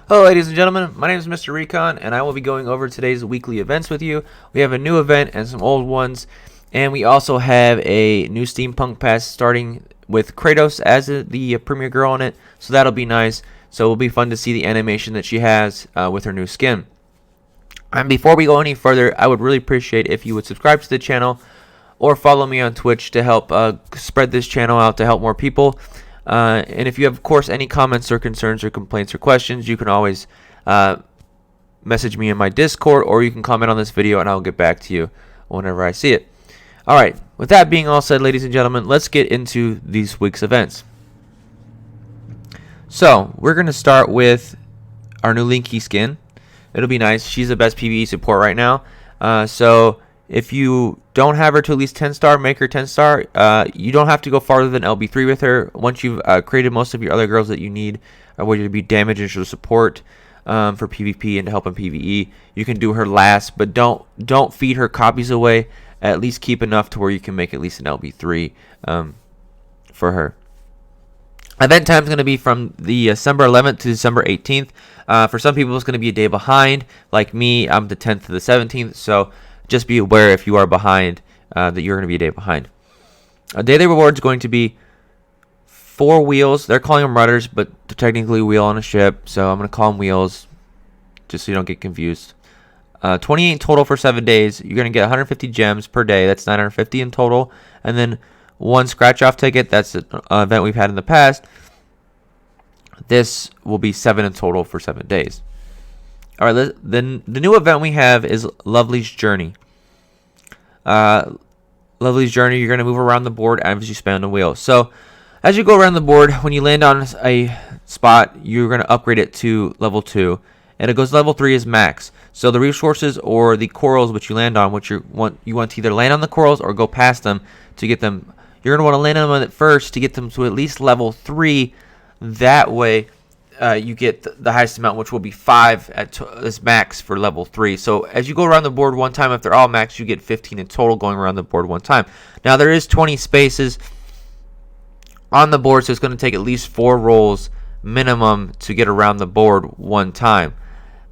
Hello ladies and gentlemen, my name is Mr. Recon and I will be going over today's weekly events with you. We have a new event and some old ones, and we also have a new steampunk pass starting with Kratos as the premier girl in it, so that'll be nice. So it'll be fun to see the animation that she has with her new skin. And before we go any further, I would really appreciate if you would subscribe to the channel or follow me on Twitch to help spread this channel out to help more people. And if you have, of course, any comments or concerns or complaints or questions, you can always message me in my Discord, or you can comment on this video and I'll get back to you whenever I see it. Alright, with that being all said, ladies and gentlemen, let's get into these week's events. So, we're going to start with our new Luvly skin. It'll be nice. She's the best PvE support right now. So, if you don't have her to at least 10 star, make her 10 star. You don't have to go farther than LB3 with her. Once you've created most of your other girls that you need, whether it be damage and support for PvP and to help in PvE, you can do her last. But don't feed her copies away. At least keep enough to where you can make at least an LB3 for her. Event time is going to be from the December 11th to December 18th. For some people, it's going to be a day behind. Like me, I'm the 10th to the 17th. So just be aware if you are behind that you're going to be a day behind. A daily reward is going to be 4 wheels. They're calling them rudders, but they're technically a wheel on a ship. So I'm going to call them wheels just so you don't get confused. 28 total for 7 days. You're going to get 150 gems per day. That's 950 in total. And then 1 scratch-off ticket. That's an event we've had in the past. This will be 7 in total for 7 days. All right, then the new event we have is Luvlys Journey. Luvlys Journey, you're going to move around the board as you spin on the wheel. So as you go around the board, when you land on a spot, you're going to upgrade it to level 2. And it goes level 3 is max. So the resources or the corals which you land on, which you want to either land on the corals or go past them to get them. You're going to want to land on them first to get them to at least level 3. That way you get the highest amount, which will be 5 at this max for level 3. So as you go around the board one time, if they're all max, you get 15 in total going around the board one time. Now there is 20 spaces on the board, so it's going to take at least 4 rolls minimum to get around the board one time.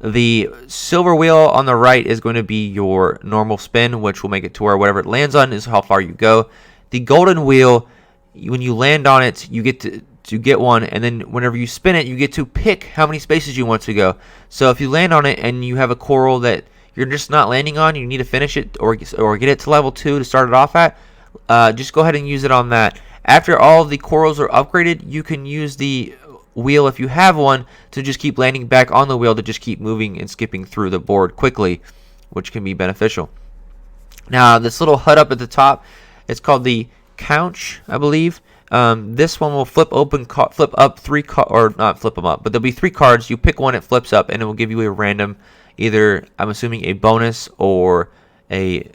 The silver wheel on the right is going to be your normal spin, which will make it to where whatever it lands on is how far you go. The golden wheel, when you land on it, you get to get one, and then whenever you spin it, you get to pick how many spaces you want to go. So if you land on it and you have a coral that you're just not landing on, you need to finish it or get it to level 2 to start it off at, just go ahead and use it on that. After all of the corals are upgraded, you can use the wheel, if you have one, to just keep landing back on the wheel to just keep moving and skipping through the board quickly, which can be beneficial. Now this little HUD up at the top, it's called the couch, I believe. This one will flip up 3 or not flip them up, but there'll be 3 cards. You pick one, it flips up, and it will give you a random, either I'm assuming a bonus or a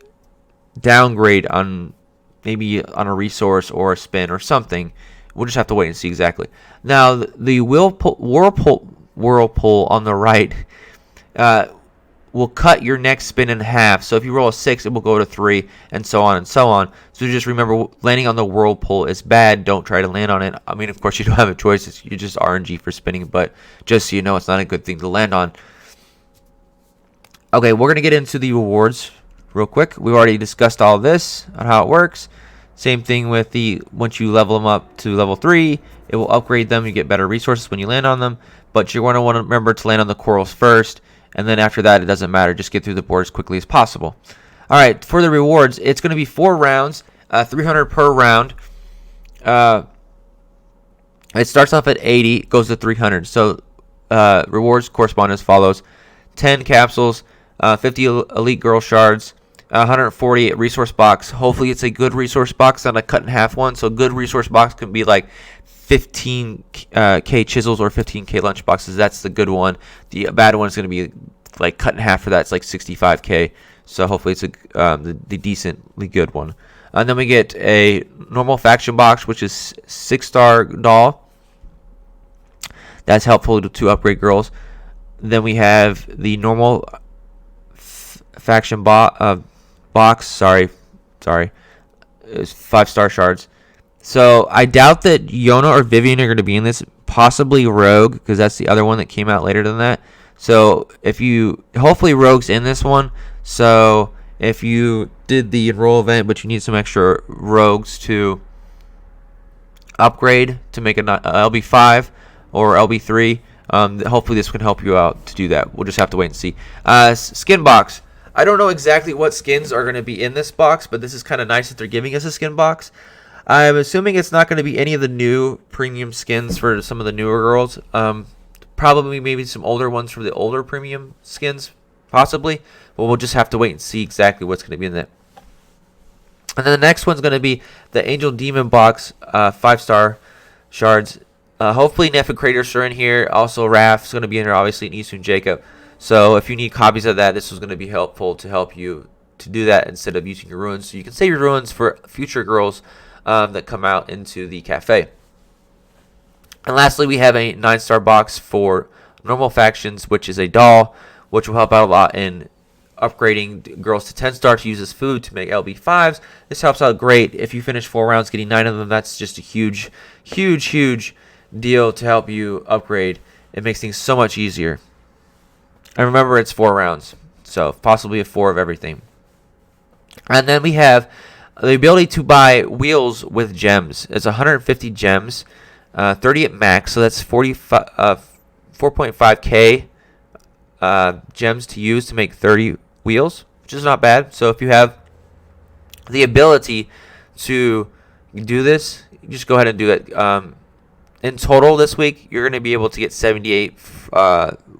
downgrade on maybe on a resource or a spin or something. We'll just have to wait and see exactly. Now the whirlpool on the right will cut your next spin in half. So if you roll a 6, it will go to 3, and so on and so on. So just remember, landing on the whirlpool is bad. Don't try to land on it. I mean, of course, you don't have a choice. You're just RNG for spinning, but just so you know, it's not a good thing to land on. Okay, we're going to get into the rewards real quick. We've already discussed all this on how it works. Same thing with once you level them up to level 3, it will upgrade them. You get better resources when you land on them, but you're going to want to remember to land on the corals first. And then after that, it doesn't matter. Just get through the board as quickly as possible. All right, for the rewards, it's going to be 4 rounds, 300 per round. It starts off at 80, goes to 300. So rewards correspond as follows: 10 capsules, 50 elite girl shards, 140 resource box. Hopefully, it's a good resource box, not a cut in half one. So good resource box can be like 15k chisels or 15k lunch boxes. That's the good one. The bad one is going to be like cut in half for that. It's like 65k. So hopefully it's the decently good one. And then we get a normal faction box, which is 6-star doll. That's helpful to upgrade girls. Then we have the normal faction box. Sorry, it's 5-star shards. So I doubt that Yona or Vivian are going to be in this. possibly Rogue, because that's the other one that came out later than that. So hopefully Rogue's in this one. So if you did the enroll event, but you need some extra Rogues to upgrade to make a LB5 or LB3, hopefully this can help you out to do that. We'll just have to wait and see. Skin box. I don't know exactly what skins are going to be in this box, but this is kind of nice that they're giving us a skin box. I'm assuming it's not going to be any of the new premium skins for some of the newer girls. Probably maybe some older ones for the older premium skins, possibly. But we'll just have to wait and see exactly what's going to be in that. And then the next one's going to be the Angel Demon box, 5-star shards. Hopefully Neff and Kratos are in here. Also Raph's going to be in here, obviously, and Isu and Jacob. So if you need copies of that, this is going to be helpful to help you to do that instead of using your ruins. So you can save your ruins for future girls that come out into the cafe. And lastly, we have a 9-star box for normal factions, which is a doll, which will help out a lot in upgrading girls to 10-star to use as food to make LB5s. This helps out great. If you finish 4 rounds getting 9 of them, that's just a huge deal to help you upgrade. It makes things so much easier. And remember, it's 4 rounds, so possibly a 4 of everything. And then we have the ability to buy wheels with gems. It's 150 gems, 30 at max, so that's 4.5k gems to use to make 30 wheels, which is not bad. So if you have the ability to do this, you just go ahead and do it. In total this week, you're going to be able to get 78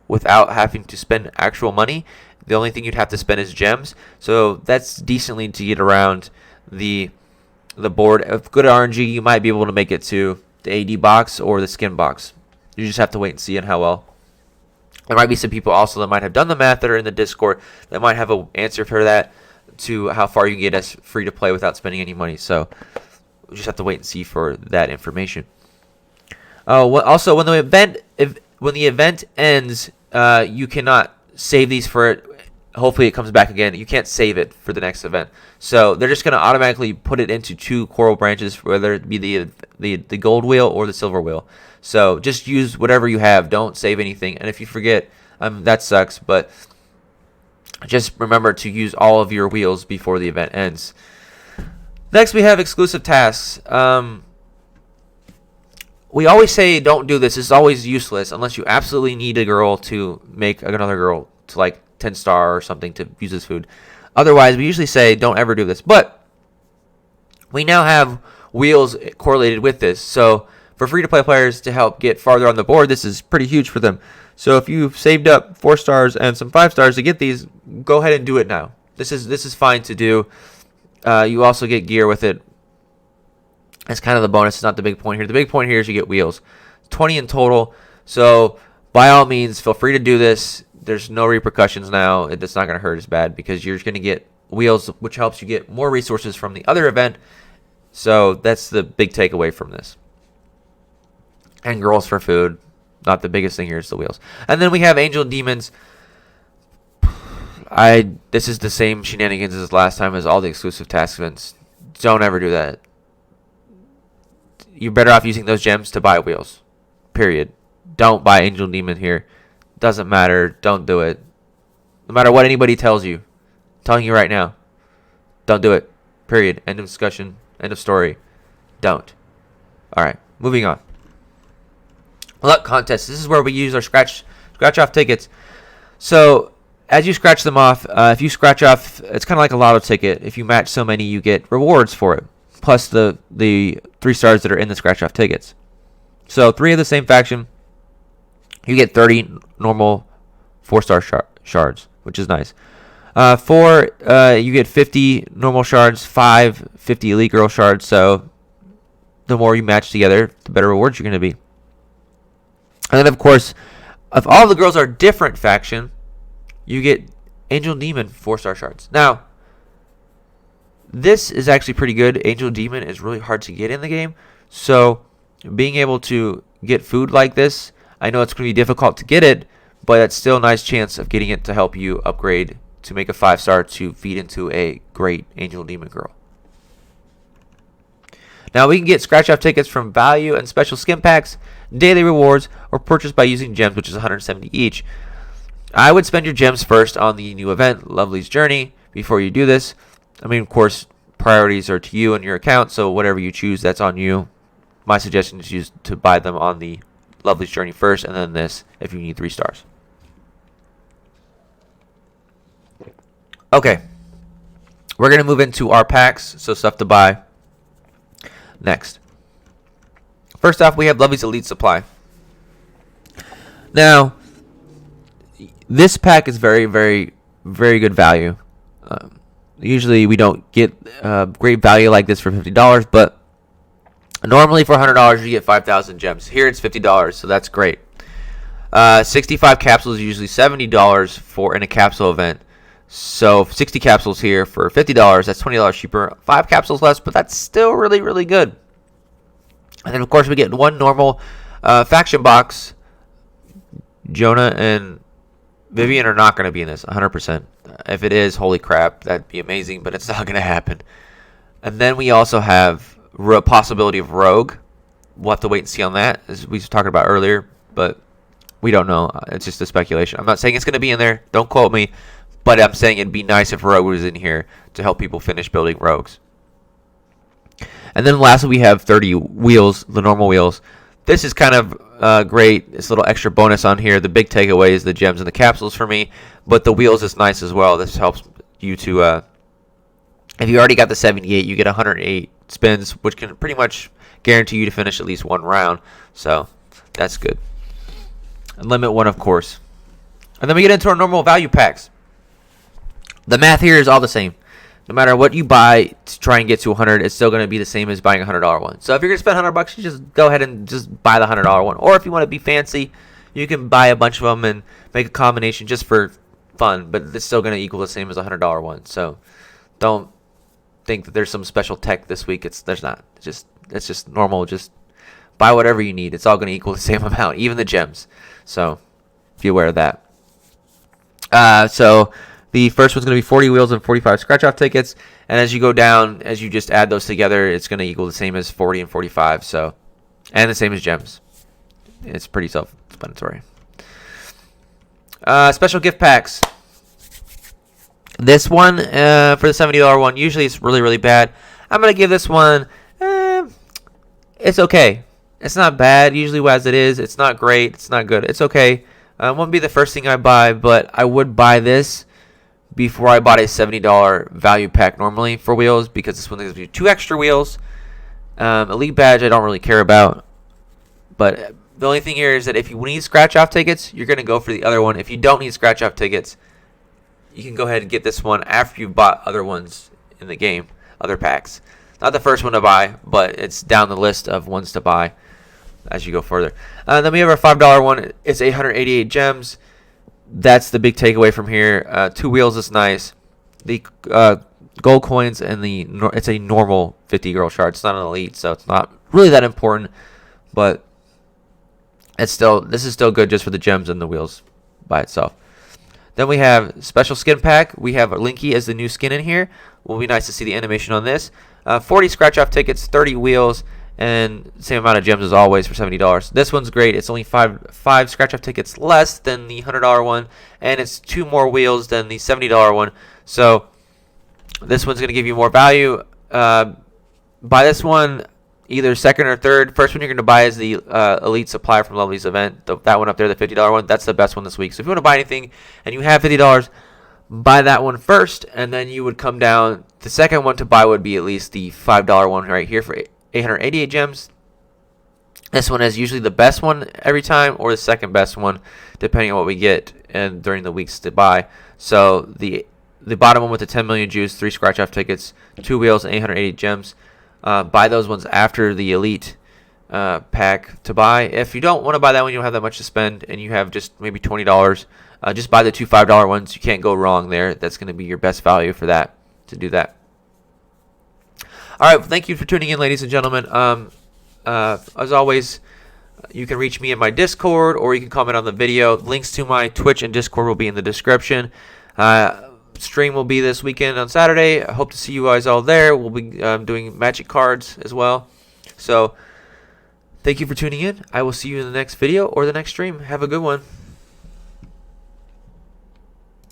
without having to spend actual money. The only thing you'd have to spend is gems. So that's decently to get around the board. If good RNG, you might be able to make it to the AD box or the skin box. You just have to wait and see on how well. There might be some people also that might have done the math that are in the Discord that might have an answer for that, to how far you can get as free to play without spending any money. So we just have to wait and see for that information. Also, when the event ends, you cannot save these for it. Hopefully it comes back again. You can't save it for the next event. So they're just going to automatically put it into 2 coral branches, whether it be the gold wheel or the silver wheel. So just use whatever you have. Don't save anything. And if you forget, that sucks. But just remember to use all of your wheels before the event ends. Next, we have exclusive tasks. We always say don't do this. It's always useless unless you absolutely need a girl to make another girl to like 10-star or something to use as food. Otherwise, we usually say don't ever do this. But we now have wheels correlated with this. So for free-to-play players to help get farther on the board, this is pretty huge for them. So if you've saved up 4 stars and some 5 stars to get these, go ahead and do it now. This is fine to do. You also get gear with it. That's kind of the bonus. It's not the big point here. The big point here is you get wheels. 20 in total. So by all means, feel free to do this. There's no repercussions now. It's not going to hurt as bad because you're going to get wheels, which helps you get more resources from the other event. So that's the big takeaway from this. And girls for food. Not the biggest thing here is the wheels. And then we have Angel Demons. This is the same shenanigans as last time as all the exclusive task events. Don't ever do that. You're better off using those gems to buy wheels. Period. Don't buy Angel Demon here. Doesn't matter. Don't do it. No matter what anybody tells you. I'm telling you right now. Don't do it. Period. End of discussion. End of story. Don't. Alright. Moving on. Luck contest. This is where we use our scratch off tickets. So as you scratch them off, if you scratch off, it's kind of like a lotto ticket. If you match so many, you get rewards for it. Plus the 3 stars that are in the scratch off tickets. So 3 of the same faction. You get 30 normal 4-star shards, which is nice. 4, you get 50 normal shards, 5, 50 elite girl shards. So the more you match together, the better rewards you're going to be. And then, of course, if all the girls are different faction, you get Angel Demon 4-star shards. Now, this is actually pretty good. Angel Demon is really hard to get in the game. So being able to get food like this, I know it's going to be difficult to get it, but it's still a nice chance of getting it to help you upgrade to make a 5-star to feed into a great Angel Demon girl. Now we can get scratch off tickets from value and special skin packs. daily rewards, or purchase by using gems, which is 170 each. I would spend your gems first on the new event, Luvlys Journey, before you do this. I mean, of course, priorities are to you and your account, so whatever you choose, that's on you. My suggestion is to buy them on the Luvlys Journey first, and then this if you need 3 stars. Okay, we're going to move into our packs, so stuff to buy next. First off, we have Luvlys Elite Supply. Now, this pack is very, very, very good value. Usually we don't get great value like this for $50, but normally for $100 you get 5,000 gems. Here it's $50, so that's great. 65 capsules is usually $70 for in a capsule event. So 60 capsules here for $50, that's $20 cheaper. 5 capsules less, but that's still really, really good. And then of course we get one normal faction box. Jonah and Vivian are not going to be in this 100%. If it is, holy crap, that'd be amazing, but it's not going to happen. And then we also have a possibility of Rogue. We'll have to wait and see on that, as we were talking about earlier, but we don't know. It's just a speculation. I'm not saying it's going to be in there. Don't quote me, but I'm saying it'd be nice if Rogue was in here to help people finish building Rogues. And then lastly, we have 30 wheels, the normal wheels. This is kind of great. It's a little extra bonus on here. The big takeaway is the gems and the capsules for me, but the wheels is nice as well. This helps you to, if you already got the 78, you get 108 spins, which can pretty much guarantee you to finish at least one round. So that's good. And limit 1, of course. And then we get into our normal value packs. The math here is all the same. No matter what you buy to try and get to 100, it's still going to be the same as buying a $100 one. So if you're going to spend $100, you just go ahead and just buy the $100 one. Or if you want to be fancy, you can buy a bunch of them and make a combination just for fun. But it's still going to equal the same as a $100 one. So don't think that there's some special tech this week. There's not. It's just normal. Just buy whatever you need. It's all going to equal the same amount, even the gems. So be aware of that. So the first one's going to be 40 wheels and 45 scratch-off tickets. And as you go down, as you just add those together, it's going to equal the same as 40 and 45. So, and the same as gems. It's pretty self-explanatory. Special gift packs. This one, for the $70 one, usually it's really, really bad. I'm going to give this one, it's okay. It's not bad, usually as it is. It's not great. It's not good. It's okay. It won't be the first thing I buy, but I would buy this before I bought a $70 value pack normally for wheels, because this one gives you 2 extra wheels. Elite badge I don't really care about, but the only thing here is that if you need scratch off tickets, you're going to go for the other one. If you don't need scratch off tickets, you can go ahead and get this one after you've bought other ones in the game, other packs. Not the first one to buy, but it's down the list of ones to buy as you go further. Then we have our $5 one. It's 888 gems. That's the big takeaway from here. 2 wheels is nice. The gold coins and it's a normal 50 girl shard. It's not an elite, so it's not really that important. But this is still good just for the gems and the wheels by itself. Then we have special skin pack. We have Linky as the new skin in here. Will be nice to see the animation on this. 40 scratch off tickets, 30 wheels, and same amount of gems as always for $70. This one's great. It's only five scratch off tickets less than the $100 one, and it's 2 more wheels than the $70 one. So this one's going to give you more value. Buy this one either second or third. First one you're going to buy is the Elite Supply from Luvly's event. That one up there, the $50 one. That's the best one this week. So if you want to buy anything and you have $50, buy that one first, and then you would come down. The second one to buy would be at least the $5 one right here for 888 gems. This one is usually the best one every time, or the second best one, depending on what we get and during the weeks to buy. So the bottom one with the 10 million juice, 3 scratch off tickets, 2 wheels, and 888 gems. Buy those ones after the Elite pack to buy. If you don't want to buy that one, you don't have that much to spend, and you have just maybe $20, just buy the 2 $5 ones. You can't go wrong there. That's going to be your best value for that, to do that. All right, thank you for tuning in, ladies and gentlemen. As always, you can reach me in my Discord, or you can comment on the video. Links to my Twitch and Discord will be in the description. Stream will be this weekend on Saturday. I hope to see you guys all there. We'll be doing magic cards as well. So Thank you for tuning in. I will see you in the next video or the next stream. Have a good one.